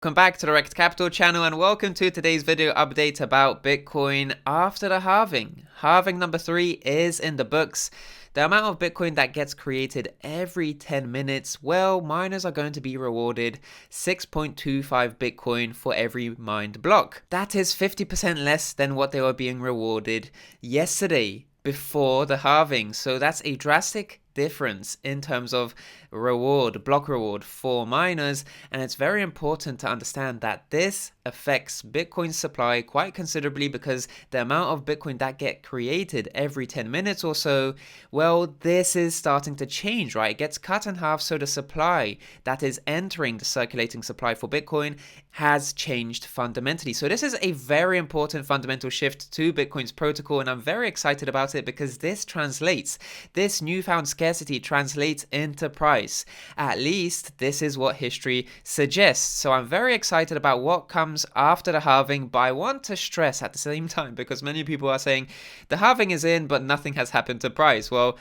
Welcome back to the Rekt Capital channel and welcome to today's video update about Bitcoin after the halving. Halving number 3 is in the books. The amount of Bitcoin that gets created every 10 minutes, well, miners are going to be rewarded 6.25 Bitcoin for every mined block. That is 50% less than what they were being rewarded yesterday before the halving. So that's a drastic difference in terms of block reward for miners, and it's very important to understand that this affects Bitcoin's supply quite considerably because the amount of Bitcoin that get created every 10 minutes or so, well, this is starting to change, right? It gets cut in half, so the supply that is entering the circulating supply for Bitcoin has changed fundamentally. So this is a very important fundamental shift to Bitcoin's protocol, and I'm very excited about it because this newfound scarcity translates into price. At least this is what history suggests. So I'm very excited about what comes after the halving, but I want to stress at the same time, because many people are saying the halving is in but nothing has happened to price. Well,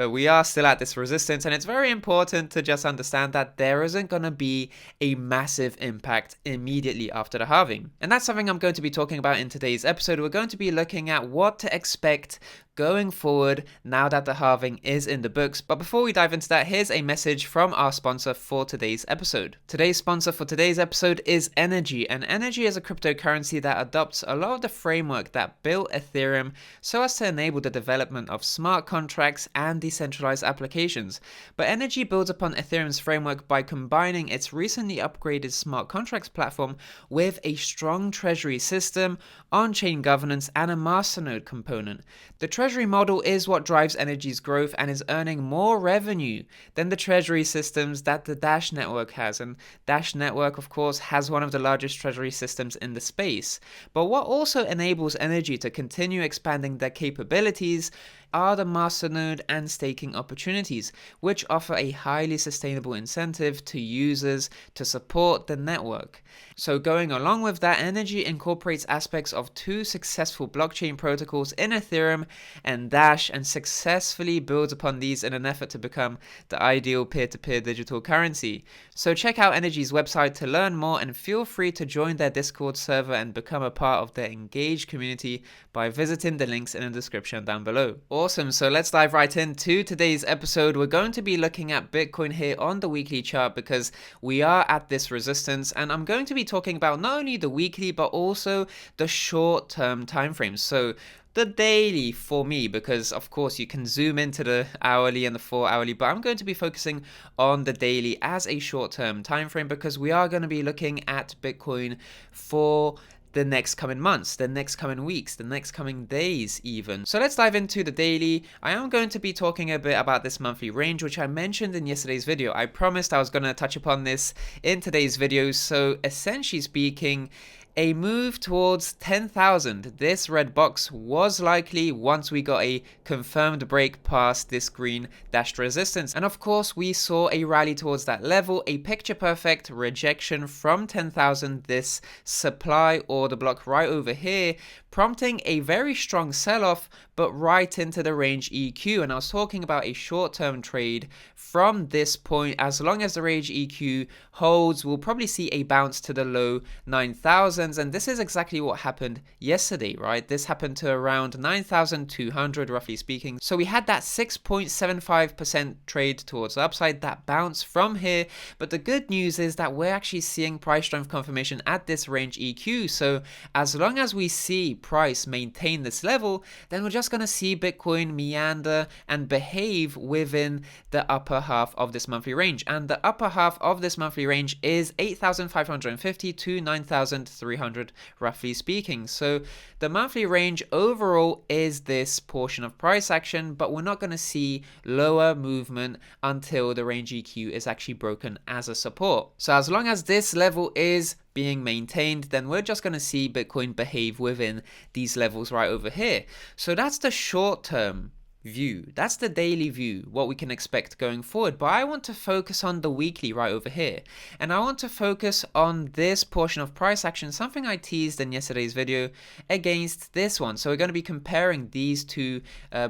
we are still at this resistance, and it's very important to just understand that there isn't going to be a massive impact immediately after the halving. And that's something I'm going to be talking about in today's episode. We're going to be looking at what to expect going forward now that the halving is in the books. But before we dive into that, here's a message from our sponsor for today's episode. Today's sponsor for today's episode is Energy, and Energy is a cryptocurrency that adopts a lot of the framework that built Ethereum so as to enable the development of smart contracts and decentralized applications. But Energy builds upon Ethereum's framework by combining its recently upgraded smart contracts platform with a strong treasury system, on-chain governance, and a masternode component. The treasury model is what drives Energy's growth and is earning more revenue than the treasury systems that the Dash network has. And Dash network, of course, has one of the largest treasury systems in the space. But what also enables Energy to continue expanding their capabilities are the masternode and staking opportunities, which offer a highly sustainable incentive to users to support the network. So going along with that, Energy incorporates aspects of two successful blockchain protocols in Ethereum and Dash, and successfully builds upon these in an effort to become the ideal peer-to-peer digital currency. So check out Energy's website to learn more, and feel free to join their Discord server and become a part of their engaged community by visiting the links in the description down below. Awesome, so let's dive right into today's episode. We're going to be looking at Bitcoin here on the weekly chart because we are at this resistance, and I'm going to be talking about not only the weekly but also the short-term time frames. So the daily for me, because of course you can zoom into the hourly and the 4-hourly, but I'm going to be focusing on the daily as a short-term time frame because we are going to be looking at Bitcoin for the next coming months, the next coming weeks, the next coming days even. So let's dive into the daily. I am going to be talking a bit about this monthly range, which I mentioned in yesterday's video. I promised I was going to touch upon this in today's video. So essentially speaking, a move towards 10,000. This red box was likely once we got a confirmed break past this green dashed resistance. And of course, we saw a rally towards that level, a picture perfect rejection from 10,000, this supply order block right over here, prompting a very strong sell-off, but right into the range EQ. And I was talking about a short-term trade from this point. As long as the range EQ holds, we'll probably see a bounce to the low 9,000s. And this is exactly what happened yesterday, right? This happened to around 9,200, roughly speaking. So we had that 6.75% trade towards the upside, that bounce from here. But the good news is that we're actually seeing price strength confirmation at this range EQ. So as long as we see price maintain this level, then we're just going to see Bitcoin meander and behave within the upper half of this monthly range. And the upper half of this monthly range is 8,550 to 9,300, roughly speaking. So the monthly range overall is this portion of price action, but we're not going to see lower movement until the range EQ is actually broken as a support. So as long as this level is being maintained, then we're just going to see Bitcoin behave within these levels right over here. So that's the short term view. That's the daily view, what we can expect going forward. But I want to focus on the weekly right over here. And I want to focus on this portion of price action, something I teased in yesterday's video, against this one. So we're going to be comparing these two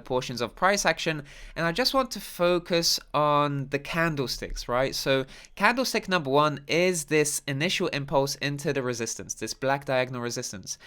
portions of price action. And I just want to focus on the candlesticks, right? So candlestick number one is this initial impulse into the resistance, this black diagonal resistance.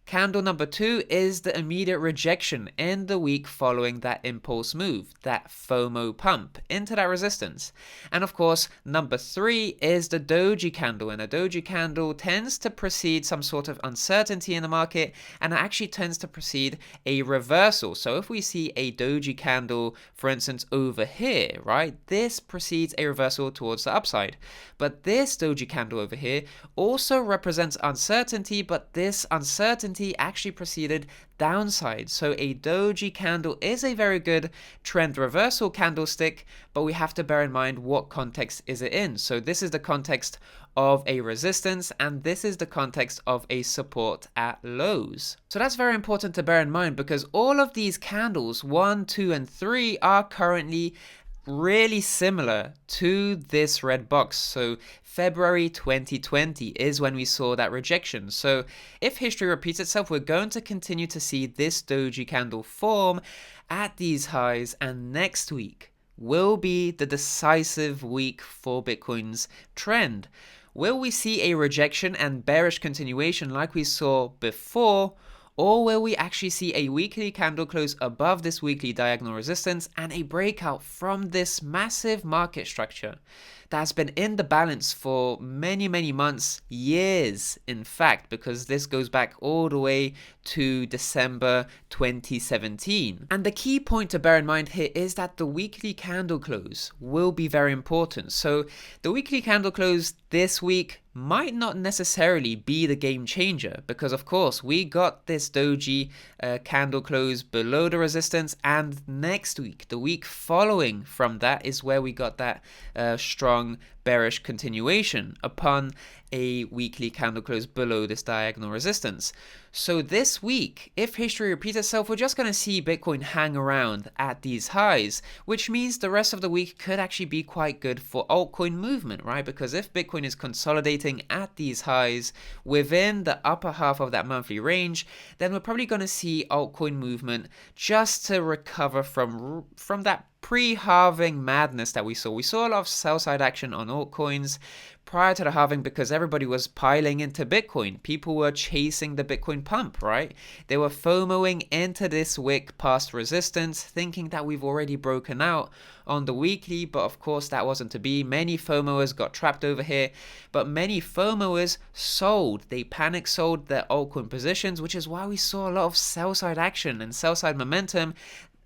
Candle number two is the immediate rejection in the week following that impulse move, that FOMO pump into that resistance. And of course, number three is the doji candle. And a doji candle tends to precede some sort of uncertainty in the market, and it actually tends to precede a reversal. So if we see a doji candle, for instance, over here, right, this precedes a reversal towards the upside. But this doji candle over here also represents uncertainty, but this uncertainty actually preceded downside. So a doji candle is a very good trend reversal candlestick, but we have to bear in mind what context is it in. So this is the context of a resistance, and this is the context of a support at lows. So that's very important to bear in mind, because all of these candles, 1, 2, and 3, are currently really similar to this red box. So February 2020 is when we saw that rejection. So if history repeats itself, we're going to continue to see this doji candle form at these highs, and next week will be the decisive week for Bitcoin's trend. Will we see a rejection and bearish continuation like we saw before, or will we actually see a weekly candle close above this weekly diagonal resistance and a breakout from this massive market structure that has been in the balance for many, many months, years, in fact, because this goes back all the way to December 2017. And the key point to bear in mind here is that the weekly candle close will be very important. So the weekly candle close this week might not necessarily be the game changer, because of course we got this doji candle close below the resistance, and next week, the week following from that, is where we got that strong bearish continuation upon a weekly candle close below this diagonal resistance. So this week, if history repeats itself, we're just going to see Bitcoin hang around at these highs, which means the rest of the week could actually be quite good for altcoin movement, right? Because if Bitcoin is consolidating at these highs within the upper half of that monthly range, then we're probably going to see altcoin movement just to recover from that pre-halving madness that we saw. We saw a lot of sell-side action on altcoins prior to the halving because everybody was piling into Bitcoin. People were chasing the Bitcoin pump, right? They were FOMOing into this wick past resistance, thinking that we've already broken out on the weekly, but of course that wasn't to be. Many FOMOers got trapped over here, but many FOMOers sold. They panic sold their altcoin positions, which is why we saw a lot of sell-side action and sell-side momentum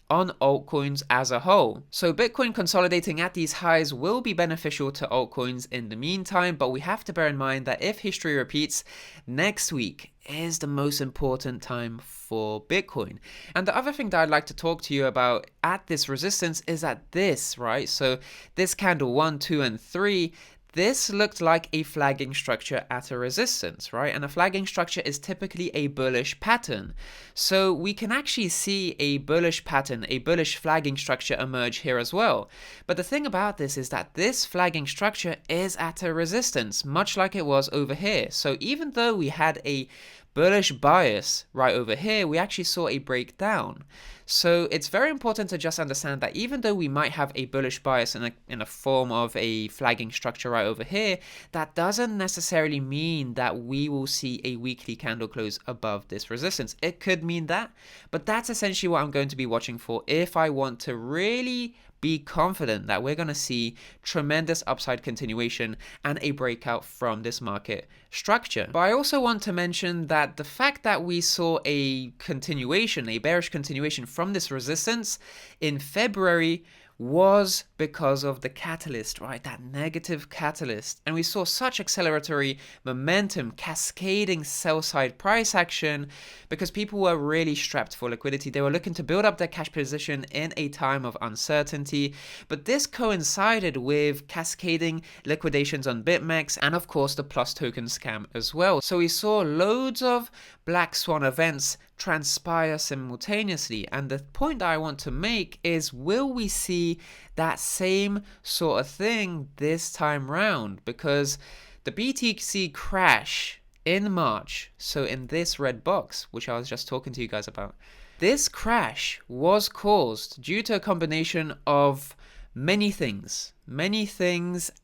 on altcoins as a whole. So Bitcoin consolidating at these highs will be beneficial to altcoins in the meantime, but we have to bear in mind that if history repeats, next week is the most important time for Bitcoin. And the other thing that I'd like to talk to you about at this resistance is that this, right? So this candle 1, 2, and 3, this looked like a flagging structure at a resistance, right? And a flagging structure is typically a bullish pattern. So we can actually see a bullish pattern, a bullish flagging structure emerge here as well. But the thing about this is that this flagging structure is at a resistance, much like it was over here. So even though we had a bullish bias right over here, we actually saw a breakdown. So it's very important to just understand that even though we might have a bullish bias in a form of a flagging structure right over here, that doesn't necessarily mean that we will see a weekly candle close above this resistance. It could mean that, but that's essentially what I'm going to be watching for if I want to really be confident that we're going to see tremendous upside continuation and a breakout from this market structure. But I also want to mention that the fact that we saw a continuation, a bearish continuation from this resistance in February was because of the catalyst, right? That negative catalyst. And we saw such acceleratory momentum, cascading sell-side price action because people were really strapped for liquidity. They were looking to build up their cash position in a time of uncertainty. But this coincided with cascading liquidations on BitMEX and of course the Plus token scam as well. So we saw loads of black swan events transpire simultaneously. And the point that I want to make is, will we see that same sort of thing this time round? Because the BTC crash in March, so in this red box, which I was just talking to you guys about, this crash was caused due to a combination of many things,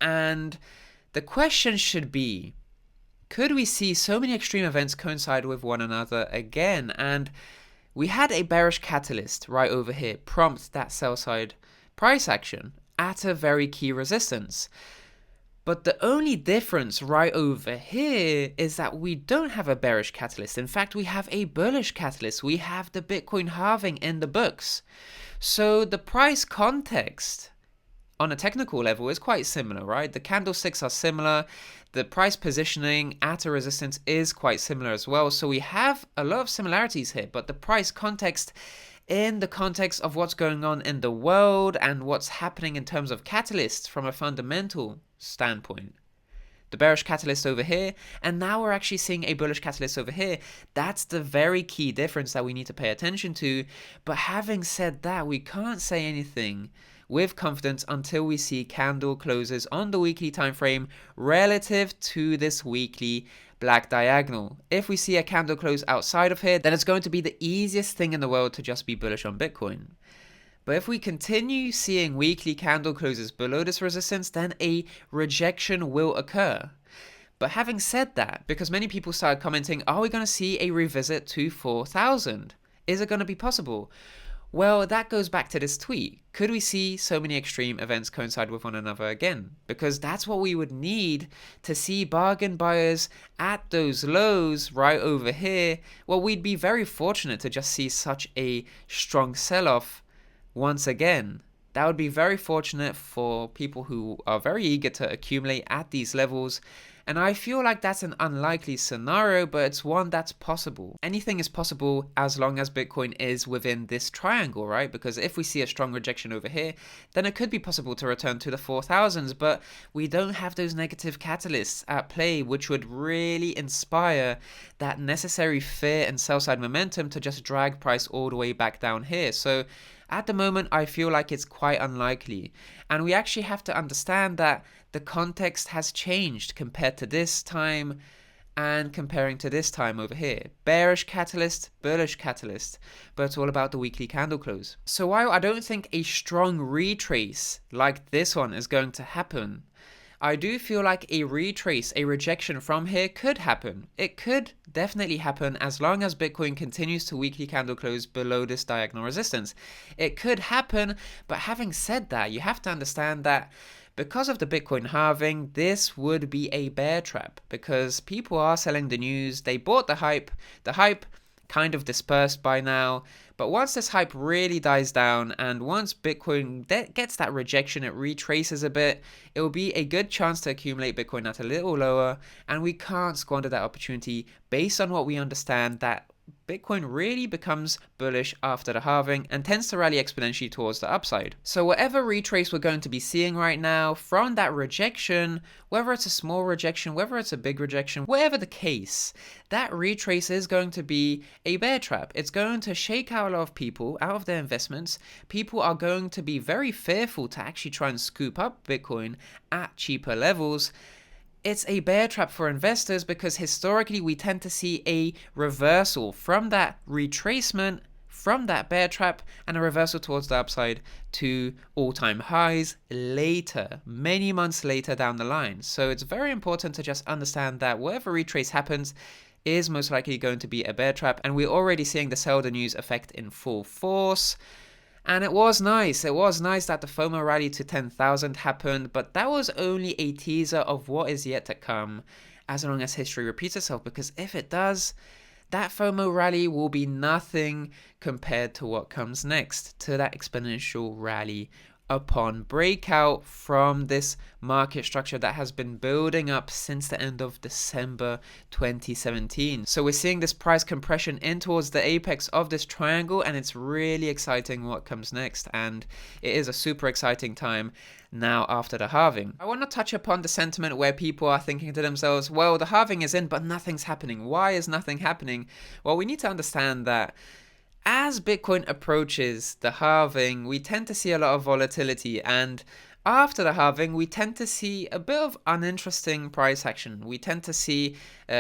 and the question should be, could we see so many extreme events coincide with one another again? And we had a bearish catalyst right over here prompt that sell side price action at a very key resistance. But the only difference right over here is that we don't have a bearish catalyst. In fact, we have a bullish catalyst. We have the Bitcoin halving in the books. So the price context on a technical level is quite similar, right? The candlesticks are similar. The price positioning at a resistance is quite similar as well. So we have a lot of similarities here, but the price context, in the context of what's going on in the world and what's happening in terms of catalysts from a fundamental standpoint. The bearish catalyst over here, and now we're actually seeing a bullish catalyst over here. That's the very key difference that we need to pay attention to. But having said that, we can't say anything with confidence until we see candle closes on the weekly time frame relative to this weekly black diagonal. If we see a candle close outside of here, then it's going to be the easiest thing in the world to just be bullish on Bitcoin. But if we continue seeing weekly candle closes below this resistance, then a rejection will occur. But having said that, because many people started commenting, are we going to see a revisit to 4,000? Is it going to be possible? Well, that goes back to this tweet. Could we see so many extreme events coincide with one another again? Because that's what we would need to see bargain buyers at those lows right over here. Well, we'd be very fortunate to just see such a strong sell-off once again. That would be very fortunate for people who are very eager to accumulate at these levels. And I feel like that's an unlikely scenario, but it's one that's possible. Anything is possible as long as Bitcoin is within this triangle, right? Because if we see a strong rejection over here, then it could be possible to return to the 4,000s, but we don't have those negative catalysts at play, which would really inspire that necessary fear and sell-side momentum to just drag price all the way back down here. So at the moment, I feel like it's quite unlikely. And we actually have to understand that the context has changed compared to this time and comparing to this time over here. Bearish catalyst, bullish catalyst, but it's all about the weekly candle close. So while I don't think a strong retrace like this one is going to happen, I do feel like a retrace, a rejection from here could happen. It could definitely happen as long as Bitcoin continues to weekly candle close below this diagonal resistance. It could happen, but having said that, you have to understand that because of the Bitcoin halving, this would be a bear trap because people are selling the news. They bought the hype. The hype kind of dispersed by now. But once this hype really dies down and once Bitcoin gets that rejection, it retraces a bit, it will be a good chance to accumulate Bitcoin at a little lower, and we can't squander that opportunity based on what we understand that Bitcoin really becomes bullish after the halving and tends to rally exponentially towards the upside. So whatever retrace we're going to be seeing right now from that rejection, whether it's a small rejection, whether it's a big rejection, whatever the case, that retrace is going to be a bear trap. It's going to shake out a lot of people out of their investments. People are going to be very fearful to actually try and scoop up Bitcoin at cheaper levels. It's a bear trap for investors because historically we tend to see a reversal from that retracement, from that bear trap, and a reversal towards the upside to all-time highs later, many months later down the line. So it's very important to just understand that whatever retrace happens is most likely going to be a bear trap, and we're already seeing the sell the news effect in full force. And it was nice that the FOMO rally to 10,000 happened, but that was only a teaser of what is yet to come as long as history repeats itself, because if it does, that FOMO rally will be nothing compared to what comes next, to that exponential rally upon breakout from this market structure that has been building up since the end of December 2017. So we're seeing this price compression in towards the apex of this triangle, and it's really exciting what comes next, and it is a super exciting time now after the halving. I want to touch upon the sentiment where people are thinking to themselves, well, the halving is in, but nothing's happening. Why is nothing happening? Well, we need to understand that as Bitcoin approaches the halving, we tend to see a lot of volatility, and after the halving, we tend to see a bit of uninteresting price action. We tend to see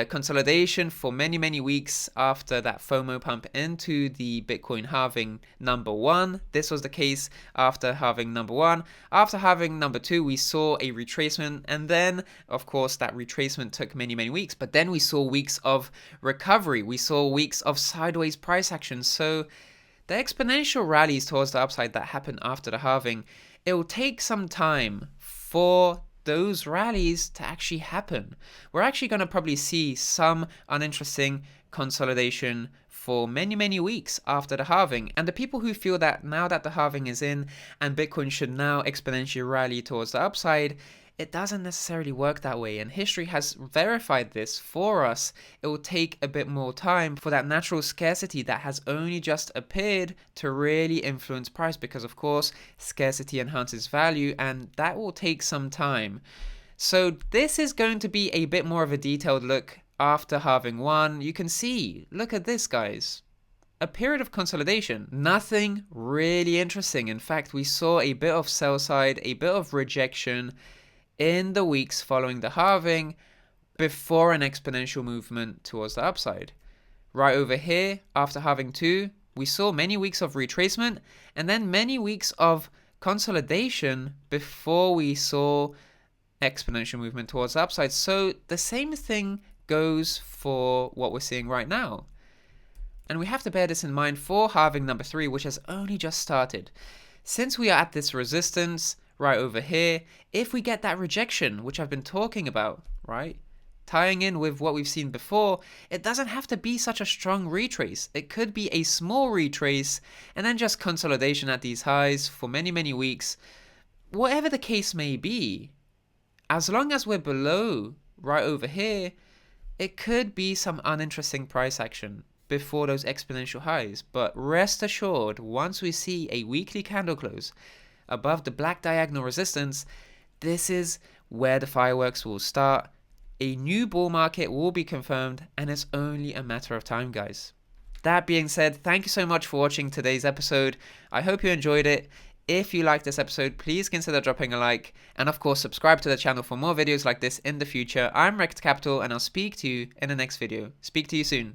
consolidation for many weeks after that FOMO pump into the Bitcoin halving number 1. This was the case after halving number 1. After halving number 2, we saw a retracement, and then, of course, that retracement took many weeks, but then we saw weeks of recovery. We saw weeks of sideways price action. So the exponential rallies towards the upside that happened after the halving, it will take some time for those rallies to actually happen. We're actually going to probably see some uninteresting consolidation for many weeks after the halving. And the people who feel that now that the halving is in and Bitcoin should now exponentially rally towards the upside, it doesn't necessarily work that way, and history has verified this for us. It will take a bit more time for that natural scarcity that has only just appeared to really influence price, because of course scarcity enhances value, and that will take some time. So this is going to be a bit more of a detailed look after halving 1. You can see, look at this, guys. A period of consolidation, nothing really interesting. In fact, we saw a bit of sell side, a bit of rejection in the weeks following the halving before an exponential movement towards the upside. Right over here, after halving 2, we saw many weeks of retracement and then many weeks of consolidation before we saw exponential movement towards the upside. So the same thing goes for what we're seeing right now. And we have to bear this in mind for halving number 3, which has only just started. Since we are at this resistance right over here, if we get that rejection, which I've been talking about, right, tying in with what we've seen before, it doesn't have to be such a strong retrace. It could be a small retrace and then just consolidation at these highs for many weeks. Whatever the case may be, as long as we're below right over here, it could be some uninteresting price action before those exponential highs. But rest assured, once we see a weekly candle close above the black diagonal resistance, this is where the fireworks will start. A new bull market will be confirmed, and it's only a matter of time, guys. That being said, thank you so much for watching today's episode. I hope you enjoyed it. If you liked this episode, please consider dropping a like, and of course subscribe to the channel for more videos like this in the future. I'm Rekt Capital, and I'll speak to you in the next video. Speak to you soon.